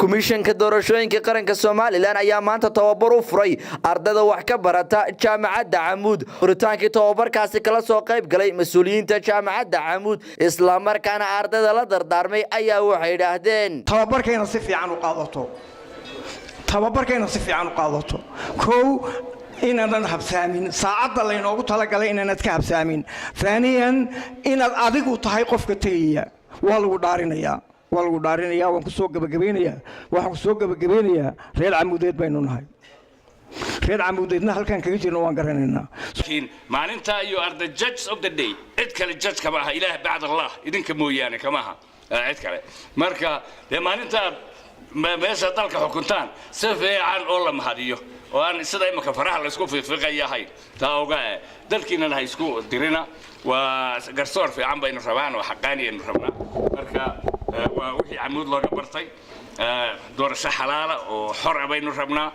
Komishanka Doorashooyinka Somaaliland ayaa maanta Tobobar u furay ardayda wax ka barata Jaamacadda Amuud. Furitaanka Tobobarkaasi kala soo qayb galay mas'uuliyiinta Jaamacadda Amuud isla markaana ardayda la dardaarmay ayaa waxay yiraahdeen tababarkeena si fiican u qaadato koow inaan habsaamin saacada la inoogu tala galay inaan ka habsaamin thaniyan inaad adigu tahay qofka tagaya waa lagu dhaarinayaa waan ku soo gabagabeynayaa reer Amuudeed baynu nahay reer Amuudeedna halkan kaga jirno waan garanaynaa maalinta iyo arday judge of the day cid kale judge kama aha ilaah bacd allah idinka mooyaane kama aha cid kale marka maalinta meesha dalka xukuntaan si fiican oo la mahadiyo oo aan sida imka faraha la isku fiiqayahay taawga dalkiina la isku dirina waa garsoor fiican baynu rabaan oo xaqaaniin rabnaa marka waa wixii Amuud looga bartay doorasho xalaala oo xor ah baynu rabnaa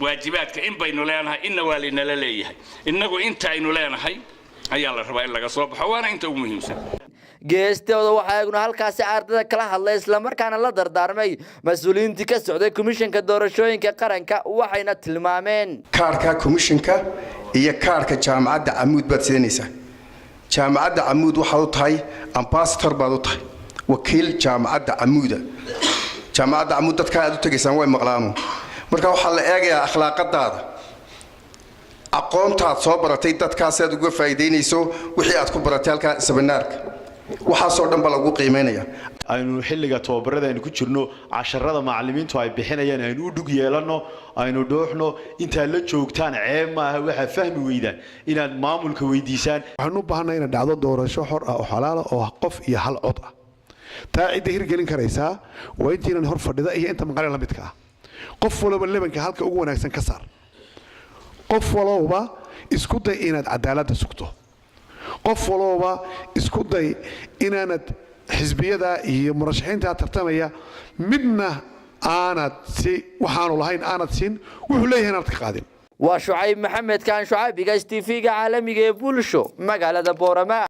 waajibaadka in baynu leenahay inna waalina la leeyahay inagu inta aynu leenahay ayaa la rabaa in laga soo baxo waana inta ugu muhiimsan geestooda waxa ayaguna halkaasi ardayda kala hadlay isla markaana la dardaarmay mas'uuliyiinta ka socday Komishanka Doorashooyinka Qaranka waxayna tilmaameen kaarka komishanka iyo kaarka Jaamacadda Amuud baad siinaysaa Jaamacadda Amuud waxa uu tahay ambassador baad u tahay wakiil Jaamacadda Amuud Jaamacadda Amuud dadka aad u tagaysan way maqlaano marka waxa la eegayaa akhlaaqadaada aqoontaad soo baratay dadkaas aad uga faa'iideynayso wixii aad ku baratay halka seminaarka waxa soo dhan ba lagu qiimeynaya aynu xilliga tababarada aynu ku jirno casharada macallimiintu ay bixinayaan aynu u dhug yeelano aynu dhooxno inta la joogtaan ceeb ma aha waxa fahmi weydaan inaad maamulka weydiisaan waxaan u baahanahay in dhacdo doorasho xor ah oo xalaal ah oo qof iyo hal cod ah taa cid hirgelin karaysa waa intiinan hor fadhida iyo inta maqal la midka ah qof walba lebanka halka ugu wanaagsan ka saar qof walba isku day inaad cadaalad sugto qof walba isku day inaanad xisbiyada iyo murashaxiinta tartamaya midna aanad si waxaanu lahayn aanad siin wuxuu leeyahay inaad ka qaadin waa Shucayb Maxamed kaan Shucaybiga TV-ga caalamiga ee bulsho magaalada Boorama.